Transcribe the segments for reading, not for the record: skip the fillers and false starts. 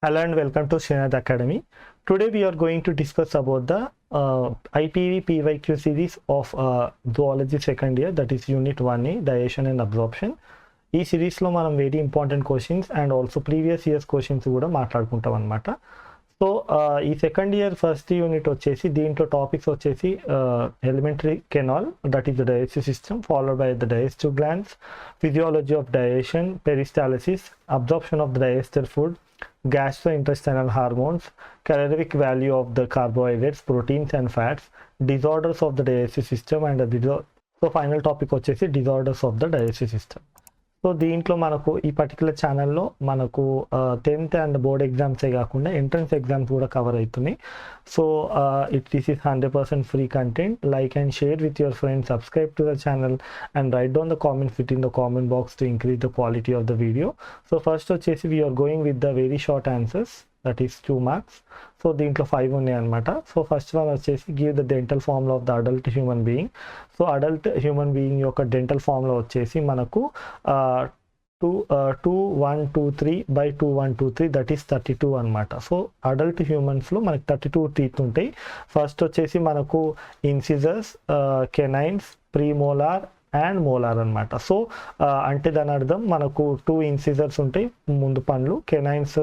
Hello and welcome to Sreenath Academy. Today we are going to discuss about the IPV PYQ series of Zoology second year, that is Unit 1A, Digestion and Absorption. ఈ సిరీస్లో మనం very important questions and also previous years questions కూడా మాట్లాడుకుంటాం అనమాట. So ఈ second year first unit వచ్చేసి దీంట్లో topics వచ్చేసి elementary canal, that is the digestive system, followed by the digestive glands, physiology of digestion, peristalsis, absorption of the digested food, gastrointestinal hormones, calorific value of the carbohydrates, proteins and fats, disorders of the digestive system and so final topic వచ్చేసి disorders of the digestive system. So దీంట్లో మనకు ఈ particular ఛానల్లో మనకు 10th and board ఎగ్జామ్సే కాకుండా entrance exams కూడా cover అవుతున్నాయి. So this is 100% free content. Like and share with your friends, subscribe to the channel and write down the comments within the comment box to increase the quality of the video. So first వచ్చేసి we are going with the very short answers, that is 2 marks. So దీంట్లో 5 ఉన్నాయి అనమాట. So first one వచ్చేసి give the dental formula of the adult human being. So adult human being యొక్క dental formula వచ్చేసి మనకు 2123 by 2123, that is 32 అనమాట. So adult హ్యూమన్స్లో మనకు 32 teeth ఉంటాయి. ఫస్ట్ వచ్చేసి మనకు incisors, canines, premolar and molar అనమాట. సో అంటే దాని అర్థం మనకు 2 ఇన్సిజర్స్ ఉంటాయి ముందు పండ్లు, కెనైన్స్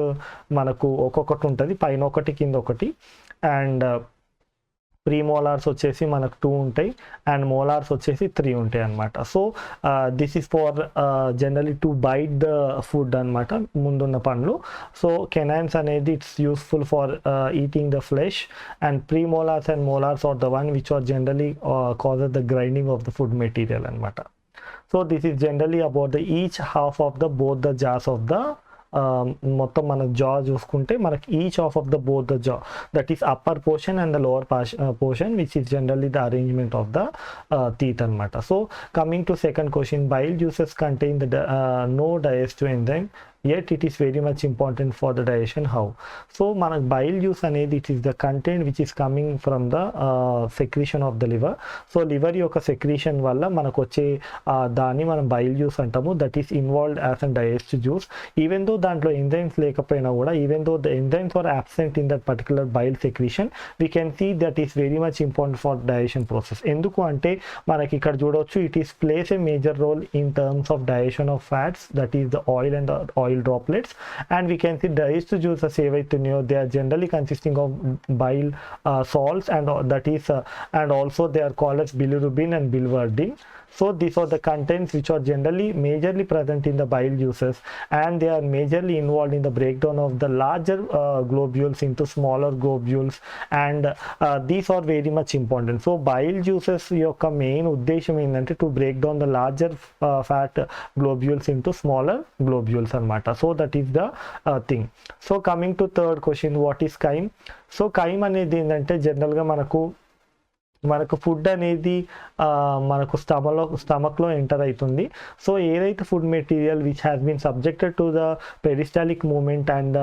మనకు ఒక్కొక్కటి ఉంటుంది, పైన ఒకటి కింద ఒకటి, అండ్ ప్రీమోలార్స్ వచ్చేసి మనకు 2 ఉంటాయి అండ్ మోలార్స్ వచ్చేసి 3 ఉంటాయి అనమాట. So this is for generally to bite the food అనమాట, ముందున్న పండ్లు. సో కెనైన్స్ అనేది it's useful for eating the flesh, and premolars and molars are the one which are generally causes the grinding of the food material అనమాట. So this is generally about the each half of the both the jaws of the మొత్తం మన jaw చూసుకుంటే మనకి each half of the both the జా, that is upper portion and the lower portion which is generally the arrangement of the teeth అనమాట. So coming to second question, bile juices contain the no digestive enzyme, yet it is very much important for the digestion. How? So మన bile juice అనేది it is the content which is coming from the secretion of the liver. So liver యొక్క secretion వల్ల మనకు వచ్చే దాన్ని మనం bile juice అంటాము, that is involved as an digestive juice. Even though దాంట్లో ఎంజైమ్స్ లేకపోయినా కూడా, even though the enzymes are absent in that particular bile secretion, we can see that is very much important for digestion process. ఎందుకు అంటే మనకి ఇక్కడ చూడవచ్చు, it is plays a major role in terms of digestion of fats, that is the oil and oil droplets, and we can see digestive juices ఏవైతున్నాయో they are generally consisting of bile salts, and that is and also they are called as bilirubin and biliverdin. So these are the contents which are generally majorly present in the bile juices, and they are majorly involved in the breakdown of the larger globules into smaller globules, and these are very much important. So bile juices యొక్క main ఉద్దేశం ఏంటంటే to break down the larger fat globules into smaller globules అన్నమాట. So that is the thing. So coming to third question, what is chyme? So chyme అనేది ఏంటంటే జనరల్గా మనకు food అనేది మనకు స్టమక్లో ఎంటర్ అవుతుంది. సో ఏదైతే food material which has been subjected to the peristaltic movement and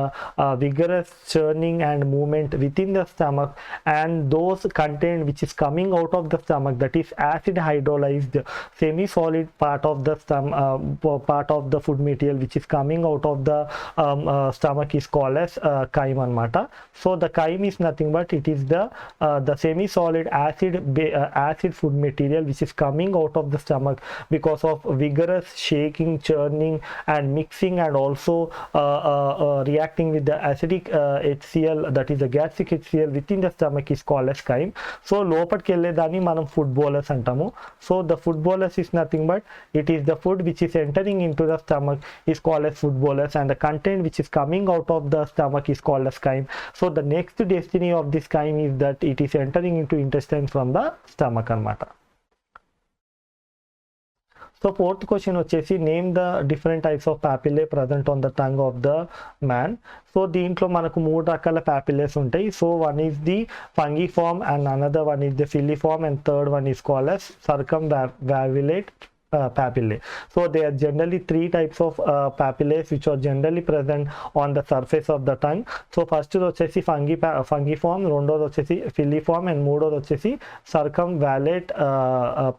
vigorous churning and movement within the stomach, and those content which is coming out of the stomach, that is acid hydrolysed semi solid part of the food material which is coming out of the stomach is called as chyme అనమాట. So the chyme is nothing but it is the semi solid acid food material which is coming out of the stomach because of vigorous shaking, churning and mixing, and also reacting with the acidic HCl, that is the gastric HCl within the stomach, is called as chyme. So లోపటికి వెళ్ళేదాన్ని మనం food bolus అంటాము. So the food bolus is nothing but it is the food which is entering into the stomach is called as food bolus, and the content which is coming out of the stomach is called as chyme. So the next destiny of this chyme is that it is entering into intestine from the stomach అన్నమాట. So fourth question వచ్చేసి, name the different types of papillae present on the tongue of the man. So దీంట్లో మనకు 3 రకాల papillae ఉంటాయి. So one is the fungiform, and another one is the filiform, and third one is called as circumvallate papillae. So there are generally three types of papillae which are generally present on the surface of the tongue. So first వచ్చేసి fungiform, రెండోది వచ్చేసి filiform, and మూడోది వచ్చేసి circumvallate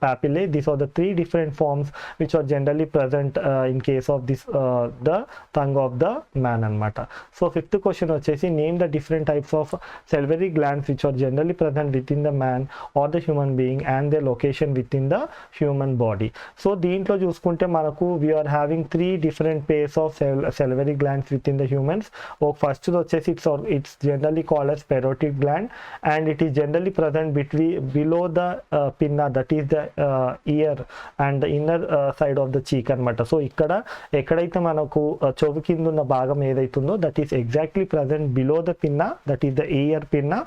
papillae. These are the three different forms which are generally present in case of this the tongue of the man అన్నమాట. So fifth question వచ్చేసి name the different types of salivary glands which are generally present within the man or the human being and their location within the human body. So దీంట్లో చూసుకుంటే మనకు we are having three different pairs of salivary glands within the humans. First వచ్చేసి it's generally called as parotid gland, and it is generally present below the pinna, that is the ear and the inner side of the cheek అన్నమాట. So ఇక్కడ ఎక్కడైతే మనకు చెవు కింద ఉన్న భాగం ఏదైతుందో that is exactly present below the pinna, that is the ear pinna,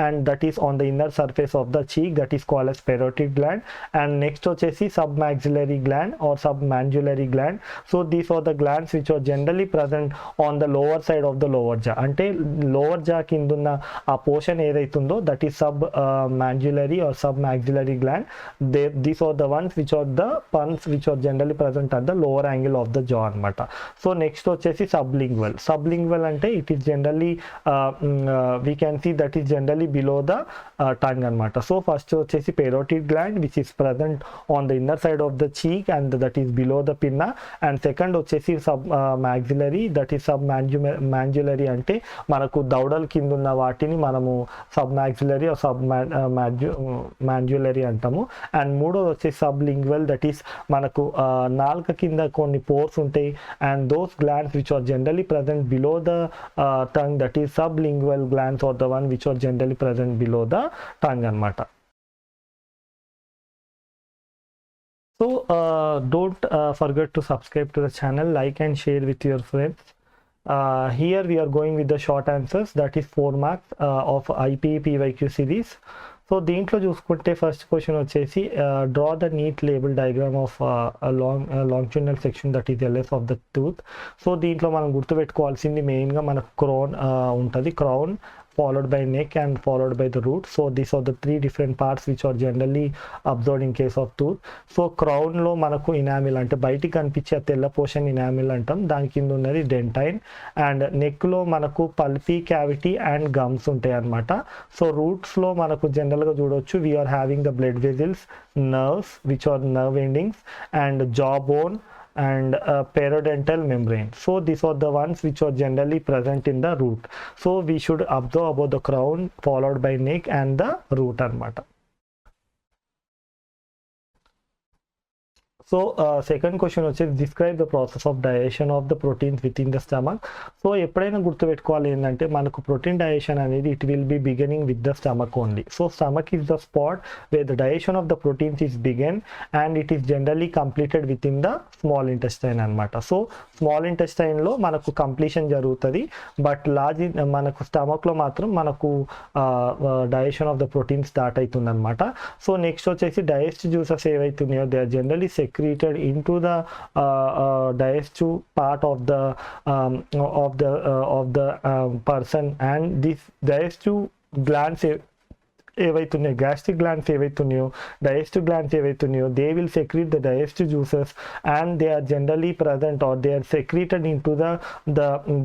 and that is on the inner surface of the cheek, that is called as parotid gland. And next వచ్చేసి submaxillary gland or submandibular gland. So these are the glands which are generally present on the lower side of the lower jaw. అంటే lower జా కింద ఉన్న ఆ portion ఏదైతుందో that is submandibular or submaxillary gland. These are the ones which are the pons which are generally present at the lower angle of the jaw అన్నమాట. So next వచ్చేసి sublingual అంటే it is generally we can see that is generally below the tongue అన్నమాట. So first వచ్చేసి parotid gland which is present on the inner side of the cheek and that is below the pinna, and second వచ్చేసి submaxillary, that is submandibular అంటే మనకు దవడల కింద ఉన్న వాటిని మనము submaxillary or submandibular అంటాము. అండ్ మూడోది వచ్చేసి sublingual, that is మనకు నాలుక కింద కొన్ని పోర్స్ ఉంటాయి, and those glands which are generally present below the tongue, that is sublingual glands, or the one which are generally present below the tongue అన్నమాట. So don't forget to subscribe to the channel, like and share with your friends. Here we are going with the short answers, that is 4 marks of IP PYQ series. So దీంట్లో చూసుకుంటే first question వచ్చేసి draw the neat label diagram of longitudinal section that is LS of the tooth. So దీంట్లో మనం గుర్తుపెట్టుకోవాల్సింది మెయిన్గా మనకు crown ఉంటుంది, crown followed by neck and followed by the root. So these are the three different parts which are generally observed in case of tooth. So crown లో మనకు enamel అంటే బయటికి కనిపించే తెల్ల పోర్షన్ ఇనామిల్ అంటాం, దాని కింద ఉన్నది డెంటైన్. అండ్ నెక్ లో మనకు పల్పీ క్యావిటీ అండ్ గమ్స్ ఉంటాయి అన్నమాట. సో రూట్స్ లో మనకు జనరల్ గా చూడొచ్చు we are having the blood vessels, nerves which are nerve endings, and jaw bone and periodontal membrane. So these are the ones which are generally present in the root. So we should observe about the crown followed by neck and the root anamata. So second question వచ్చేసి describe the process of digestion of the proteins within the stomach. So ఎప్పుడైనా గుర్తుపెట్టుకోవాలి ఏంటంటే మనకు protein digestion అనేది it will B beginning with the stomach only. So stomach is the spot wear the digestion of the proteins is begin and it is generally completed with in the small intestine అనమాట. So small ఇంటెస్టైన్లో మనకు completion జరుగుతుంది, but large మనకు స్టమక్లో మాత్రం మనకు digestion of the protein start అవుతుంది అనమాట. So next వచ్చేసి digestive juices ఏవైతున్నాయో they are generally secreted into the digestive part of the person, and this digestive glands ఏవైతున్నాయో గ్యాస్ట్రిక్ గ్లాండ్స్ ఏవైతున్నాయో డైజెస్టివ్ గ్లాండ్స్ ఏవైతున్నాయో they will secrete the digestive juices and they are generally present or they are secreted into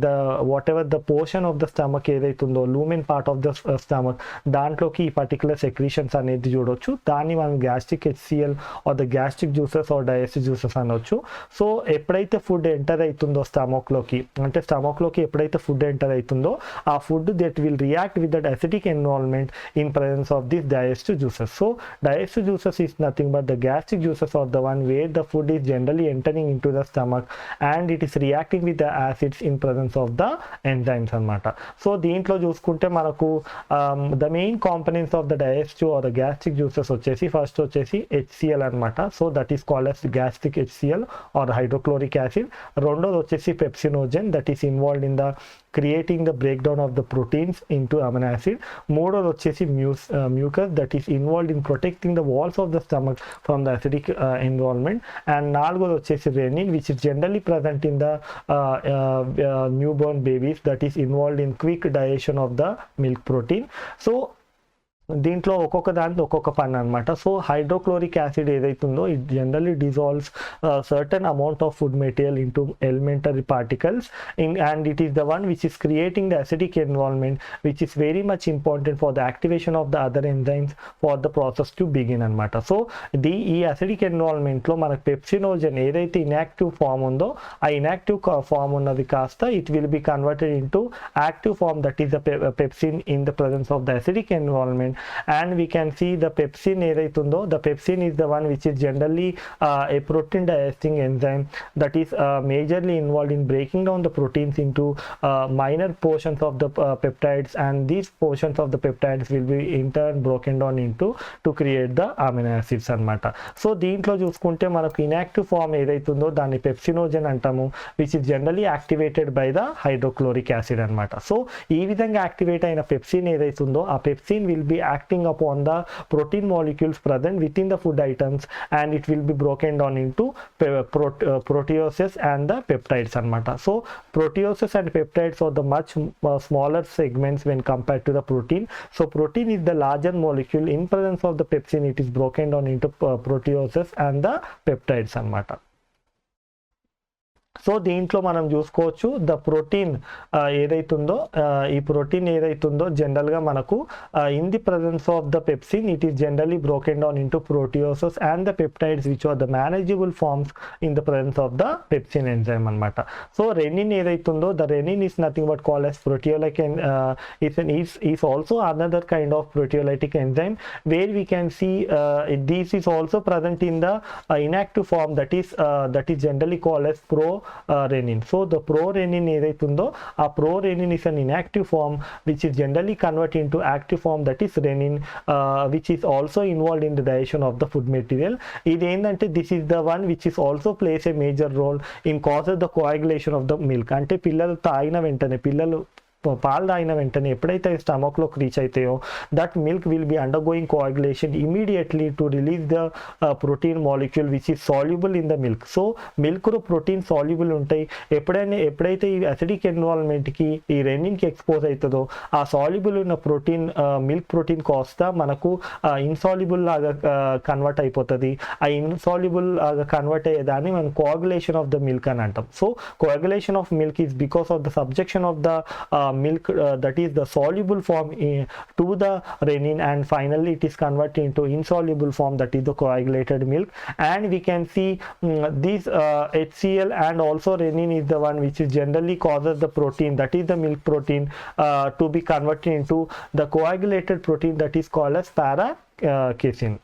the whatever the portion of the stomach ఏదైతుందో lumen part of the stomach దాంట్లోకి ఈ particular secretions అనేది చూడొచ్చు. దాన్ని మనం gastric HCl or the gastric juices or digestive juices అనొచ్చు. So ఎప్పుడైతే food enter అవుతుందో స్టమక్లోకి, అంటే స్టమక్లోకి ఎప్పుడైతే ఫుడ్ ఎంటర్ అవుతుందో ఆ food that will react with that acidic environment in presence of these digestive juices. So digestive juices is nothing but the gastric juices are the one where the food is generally entering into the stomach and it is reacting with the acids in presence of the enzymes anamata. So దీంట్లో చూసుకుంటే మనకు the main components of the digestive or the gastric juices వచ్చేసి first వచ్చేసి HCl అనమాట. So that is called as gastric HCl or hydrochloric acid. రెండోది వచ్చేసి pepsinogen that is involved in the creating the breakdown of the proteins into amino acid. మూడోది వచ్చేసి mucus that is involved in protecting the walls of the stomach from the acidic environment. And నాలుగోది వచ్చేసి renin which is generally present in the newborn babies that is involved in quick digestion of the milk protein. So దీంట్లో ఒక్కొక్క దాంట్లో ఒక్కొక్క పని అనమాట. So hydrochloric acid ఏదైతుందో it generally dissolves certain amount of food material into elementary particles and it is the one which is creating the acidic environment, which is very much important for the activation of the other enzymes for the process to begin అనమాట. So ఈ acidic environment లో మనకు pepsinogen ఏదైతే inactive form ఉందో ఆ inactive form ఉన్నది కాస్త it will be converted into active form, that is the pepsin in the presence of the acidic environment. And we can see the pepsin ఏదైతుందో, the pepsin is the one which is generally a protein digesting enzyme that is majorly involved in breaking down the proteins into minor portions of the peptides, and these portions of the peptides will be in turn broken down into to create the amino acids అన్నమాట. So దీంట్లో చూసుకుంటే మనకు inactive form ఏదైతుందో దాన్ని pepsinogen అంటాము, which is generally activated by the hydrochloric acid అనమాట. So ఈ విధంగా యాక్టివేట్ అయిన పెప్సిన్ ఏదైతుందో ఆ pepsin will be acting upon the protein molecules present within the food items, and it will be broken down into proteoses and the peptides anamata. So proteoses and peptides are the much smaller segments when compared to the protein. So protein is the larger molecule. In presence of the pepsin it is broken down into proteoses and the peptides anamata. So దీంట్లో మనం చూసుకోవచ్చు the protein ఏదైతుందో ఈ protein ఏదైతుందో జనరల్గా మనకు in the presence of the pepsin it is generally broken down into proteoses and the peptides which are the manageable forms in the presence of the pepsin enzyme అనమాట. So rennin ఏదైతుందో the rennin is nothing but call as proteolytic is also another kind of proteolytic enzyme where we can see this is also present in the inactive form that is generally called as renin. So the prorenin ఏదైతుందో ఆ prorenin is an inactive form which is generally converted into active form, that is renin, which is also involved in the digestion of the food material. ఇది ఏంటంటే this is the one which is also plays a major role in causes the coagulation of the milk. అంటే పిల్లలు తాగిన వెంటనే పాలు తాగిన వెంటనే ఎప్పుడైతే స్టమక్లోకి రీచ్ అవుతాయో that milk will be undergoing coagulation immediately to release the protein molecule which is soluble in the milk. So మిల్క్లో ప్రోటీన్ సాల్యుబుల్ ఉంటాయి. ఎప్పుడైతే ఈ అసిడిక్ ఎన్విరాన్మెంట్కి ఈ రెనిన్కి ఎక్స్పోజ్ అవుతుందో ఆ సాల్యుబుల్ ఉన్న ప్రోటీన్ మిల్క్ ప్రోటీన్ కాస్త మనకు ఇన్సాల్యుబుల్ లాగా కన్వర్ట్ అయిపోతుంది. ఆ ఇన్సాల్యుబుల్ లాగా కన్వర్ట్ అయ్యేదాన్ని మనం కోయాగులేషన్ ఆఫ్ ద మిల్క్ అని అంటాం. So coagulation of milk is because of the subjection of the milk that is the soluble form to the renin, and finally it is converted into insoluble form, that is the coagulated milk. And we can see this HCl and also renin is the one which is generally causes the protein, that is the milk protein, to be converted into the coagulated protein that is called as para-casein.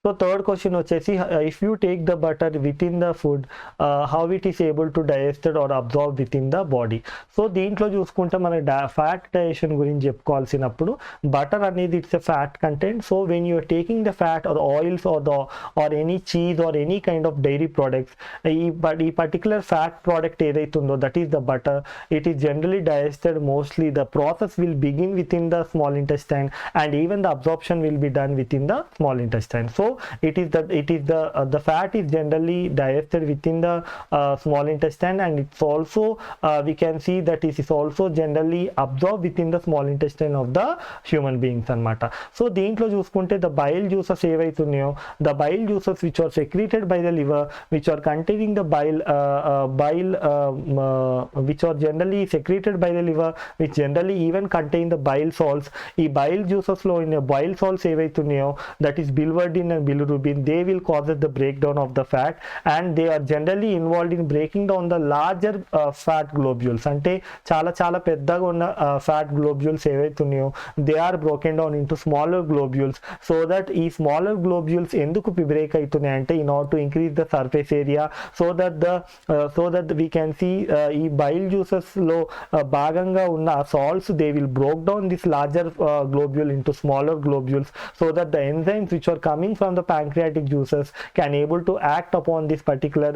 So third question వచ్చేసి if you take the butter within the food how it is able to digested or absorb within the body. So దీంట్లో చూసుకుంటే మన fat digestion గురించి చెప్పుకోవాల్సినప్పుడు butter అనేది it's a fat content. So when you are taking the fat or oils or any cheese or any kind of dairy products, ఈ particular fat product ఏదైతుందో that is the butter, it is generally digested mostly. The process will begin within the small intestine and even the absorption will be done within the small intestine. So the fat is generally digested within the small intestine, and it's also we can see that it is also generally absorbed within the small intestine of the human beings anamata. So deentlo chusukunte the bile juices evaitunnayo, the bile juices which are secreted by the liver, which are containing the bile which are generally secreted by the liver, which generally even contain the bile salts. ఈ bile juices లో in bile salts evaitunnayo, that is biliverdin and bilirubin, they will cause the breakdown of the fat, and they are generally involved in breaking down the larger fat globules. అంటే చాలా పెద్దగా ఉన్న fat globules ఏవైతున్నాయో they are broken down into smaller globules, so that ఈ smaller globules ఎందుకు break అవుతున్నాయి అంటే in order to increase the surface area, so that we can see ఈ bile juices లో భాగంగా ఉన్న salts they will broke down this larger globule into smaller globules, so that the enzymes which are coming from on the pancreatic juices can able to act upon this particular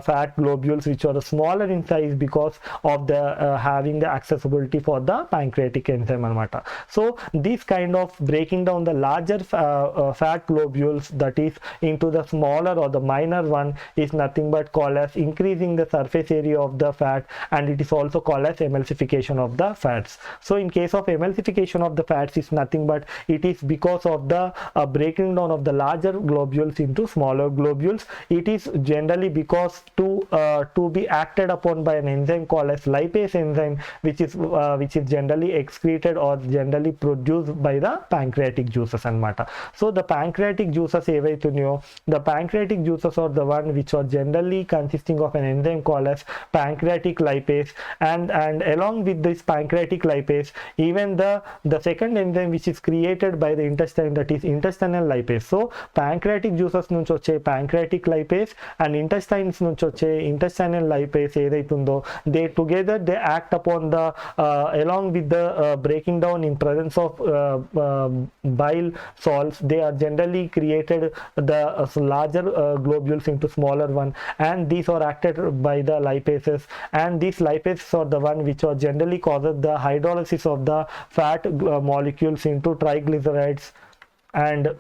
fat globules which are smaller in size because of the having the accessibility for the pancreatic enzyme anamata. So this kind of breaking down the larger fat globules, that is into the smaller or the minor one, is nothing but called as increasing the surface area of the fat, and it is also called as emulsification of the fats. So in case of emulsification of the fats, is nothing but it is because of the breaking down of the larger globules into smaller globules. It is generally because to be acted upon by an enzyme called as lipase enzyme, which is generally excreted or generally produced by the pancreatic juices anamata. So the pancreatic juices evaitunayo, the pancreatic juices are the one which are generally consisting of an enzyme called as pancreatic lipase, and along with this pancreatic lipase, even the second enzyme which is created by the intestine, that is intestinal lipase. So pancreatic juices nunchi వచ్చే pancreatic lipase and intestines nunchi వచ్చే intestinal lipase ఏదైతుందో, they together they act upon the along with the breaking down in presence of bile salts, they are generally created the larger globules into smaller one, and these are acted by the lipases, and these lipases are the one which are generally causes the hydrolysis of the fat molecules into triglycerides and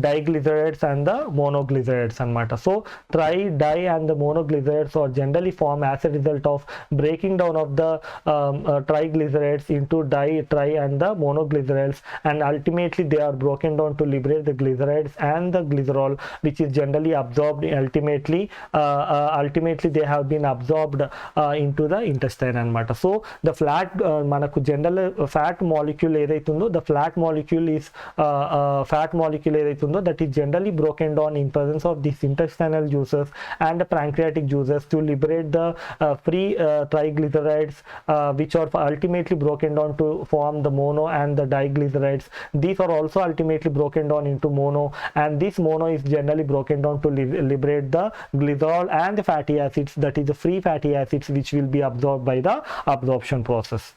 diglycerides and the monoglycerides anamata. So tri, di and the monoglycerides are generally formed as a result of breaking down of the triglycerides into di, tri and the monoglycerides, and ultimately they are broken down to liberate the glycerides and the glycerol, which is generally absorbed ultimately they have been absorbed into the intestine anamata. So the fat manaku general fat molecule edaitundo, the fat molecule is that is generally broken down in presence of these intestinal juices and the pancreatic juices to liberate the free triglycerides, which are ultimately broken down to form the mono and the diglycerides. These are also ultimately broken down into mono, and this mono is generally broken down to liberate the glycerol and the fatty acids, that is the free fatty acids, which will be absorbed by the absorption process.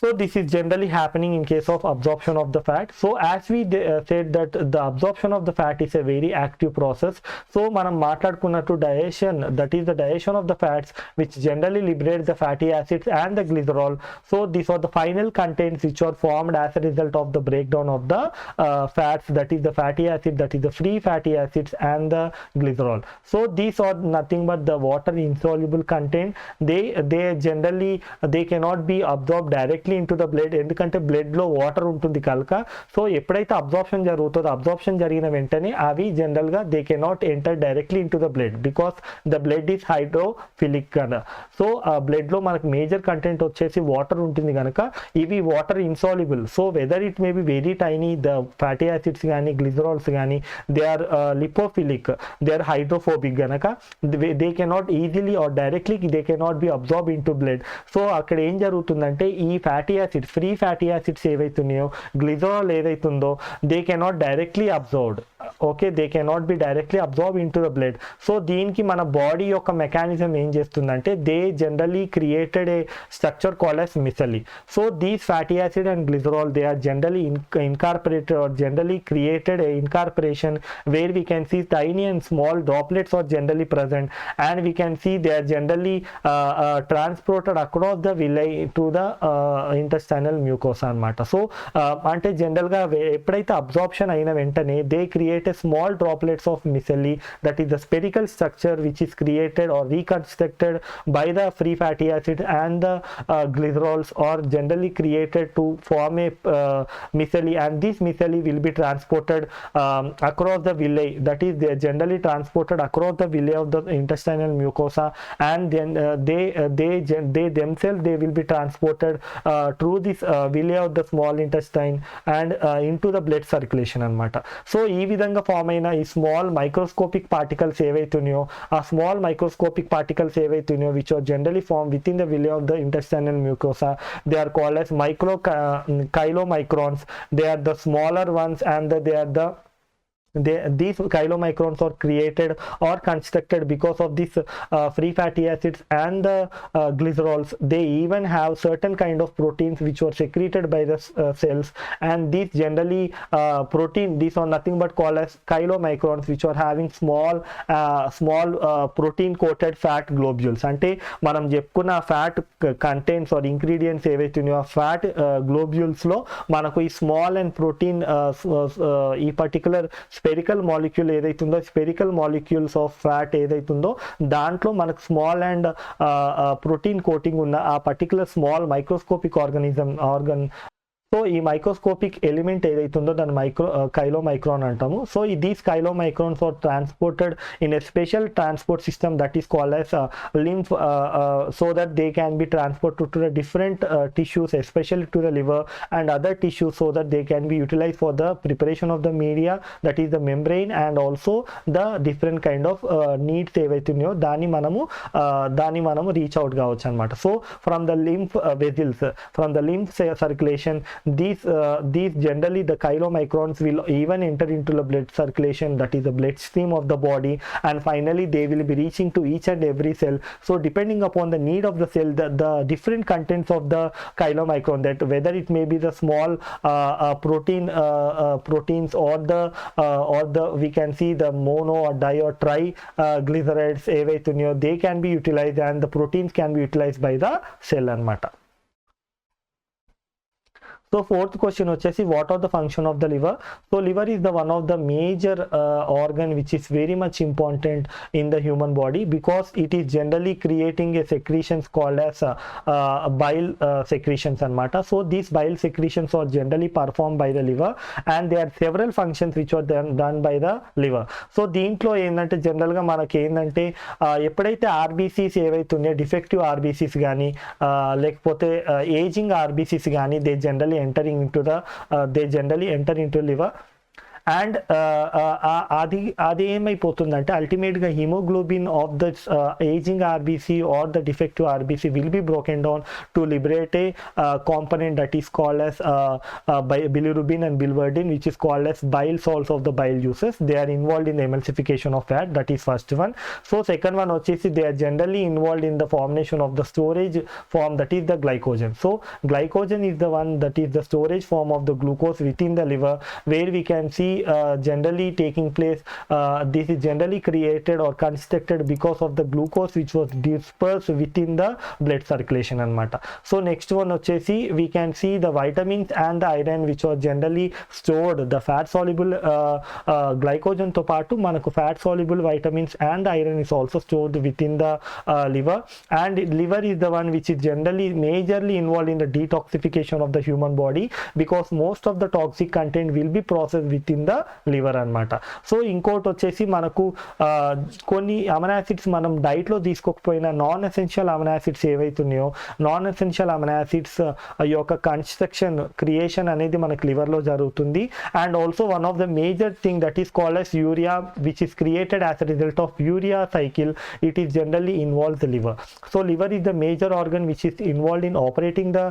So this is generally happening in case of absorption of the fat. So as we said that the absorption of the fat is a very active process. So manam maatladukunnattu digestion, that is the digestion of the fats, which generally liberate the fatty acids and the glycerol. So these are the final contents which are formed as a result of the breakdown of the fats, that is the fatty acid, that is the free fatty acids and the glycerol. So these are nothing but the water insoluble content. They generally they cannot be absorbed directly into the blood, ఎందుకంటే blood లో water ఉంటుంది కనుక. So ఎప్పుడైతే absorption జరుగుతుందో, absorption జరిగిన వెంటనే అవి general గా they cannot enter directly into the blood because the blood is hydrophilic కదా. సో ఆ బ్లడ్ లో మనకు మేజర్ కంటెంట్ వచ్చేసి వాటర్ ఉంటుంది కనుక ఇవి water insoluble. So whether it may be very tiny, the fatty acids కానీ గ్లిజరాల్స్ కానీ they are lipophilic, they are hydrophobic గనక they cannot easily or directly they cannot be absorb into blood. So అక్కడ ఏం జరుగుతుందంటే ఈ fatty acid free fatty acids ఏవైతున్నాయో, glycerol ఏదైతుందో, they cannot directly absorbed. Okay, they cannot be directly absorb into the blood. So దీనికి మన body యొక్క mechanism ఏం చేస్తుందంటే they generally created a structure called as micelle. So these fatty acid and glycerol they are generally incorporated or generally created a incorporation where we can see tiny and small droplets are generally present, and we can see they are generally transported across the villi to the intestinal mucosa anamata. So అంటే general గా ఎప్పుడైతే absorption అయిన వెంటనే they create a small droplets of micelle, that is the spherical structure which is created or reconstructed by the free fatty acid and the glycerols are generally created to form a micelle, and this micelle will be transported across the villi, that is they are generally transported across the villi of the intestinal mucosa, and then they themselves they will be transported through this villi of the small intestine and into the blood circulation anamata. So ఈ విధంగా form అయిన ఈ small microscopic particles ఏవైతున్నాయో, ఆ small microscopic particles ఏవైతున్నాయో which are generally form within the villi of the intestinal mucosa, they are called as chylomicrons. They are the smaller ones and they are the these chylomicrons are created or constructed because of these free fatty acids and the glycerols. They even have certain kind of proteins which were secreted by the cells, and these generally these are nothing but called as chylomicrons, which are having small protein coated fat globules. Ante manam చెప్పుకున్న fat contents or ingredients ఏవైతే ఉన్నాయో fat globules లో మనకు ఈ small and protein ఈ particular spherical molecule ఏదైతుందో spherical molecules of fat ఏదైతుందో దాంట్లో మనకు స్మాల్ అండ్ ప్రోటీన్ కోటింగ్ ఉన్న ఆ particular small microscopic organ. So ఈ మైక్రోస్కోపిక్ ఎలిమెంట్ ఏదైతుందో దాన్ని chylomicron అంటాము. So these chylomicrons are transported in a special transport system that is called as lymph, so that they can be transported to the different tissues, especially to the liver and other tissues, so that they can be utilized for the preparation of the media, that is the membrane, and also the different kind of needs ఏవైతున్నాయో దాన్ని మనము reach out కావచ్చు అనమాట. So from the lymph vessels, from the lymph circulation, these generally the chylomicrons will even enter into the blood circulation, that is the blood stream of the body, and finally they will be reaching to each and every cell. So depending upon the need of the cell, the different contents of the chylomicron, that whether it may be the small proteins or the we can see the mono or di or triglycerides ఏవైతున్నాయో they can be utilized, and the proteins can be utilized by the cell anamata. So fourth question వచ్చేసి what are the function of the liver? So liver is the one of the major organ which is very much important in the human body, because it is generally creating a secretions called as bile secretions anamata. So these bile secretions are generally performed by the liver, and there are several functions which are done by the liver. So దీంట్లో ఏంటంటే జనరల్గా మనకి ఏంటంటే ఎప్పుడైతే RBCs ఏవైతే ఉన్నాయో defective RBCs కానీ లేకపోతే ఏజింగ్ ఆర్బీసీస్ కానీ they generally enter into liver, and అది ఏమైపోతుందంటే అల్టిమేట్గా haemoglobin of the ageing RBC or the defective RBC will be broken down to liberate a component that is called as bilirubin and biliverdin, which is called as bile salts of the bile juices. They are involved in the emulsification of fat, that is first one. So second one వచ్చేసి they are generally involved in the formation of the storage form, that is the glycogen. So glycogen is the one that is the storage form of the glucose within the liver, where we can see generally taking place. This is generally created or constructed because of the glucose which was dispersed within the blood circulation anamata. So next one వచ్చేసి we can see the vitamins and the iron which are generally stored. The fat soluble glycogen తో పాటు మనకు fat soluble vitamins and iron is also stored within the liver, and liver is the one which is generally majorly involved in the detoxification of the human body, because most of the toxic content will be processed within the liver అనమాట. So ఇంకోటి వచ్చేసి మనకు కొన్ని amino acids మనం డైట్లో తీసుకోకపోయినా non essential amino acids ఏవైతున్నాయో non essential amino acids యొక్క creation అనేది మనకు లివర్లో జరుగుతుంది. And also one of the major thing that is called as urea, which is created as a result of urea cycle. It is generally involves the liver. So liver is the major organ which is involved in operating the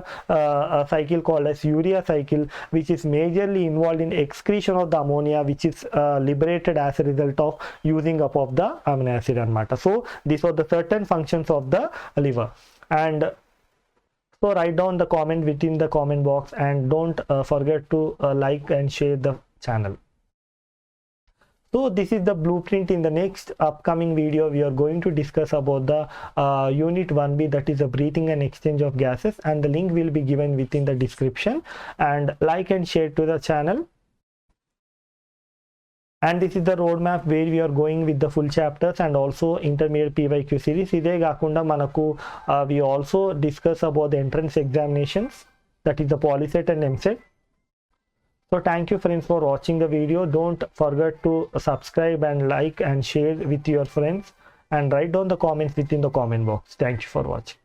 cycle called as urea cycle, which is majorly involved in excretion of the ammonia, which is liberated as a result of using up of the amino acid anamata. So these are the certain functions of the liver. And so write down the comment within the comment box, and don't forget to like and share the channel. So this is the blueprint. In the next upcoming video we are going to discuss about the unit 1B, that is the breathing and exchange of gases, and the link will be given within the description. And like and share to the channel. And this is the roadmap where we are going with the full chapters and also intermediate PYQ series. ఇదే కాకుండా మనకు we also discuss about the entrance examinations, that is the Polyset and MSET. So thank you friends for watching the video. Don't forget to subscribe and like and share with your friends, and write down the comments within the comment box. Thank you for watching.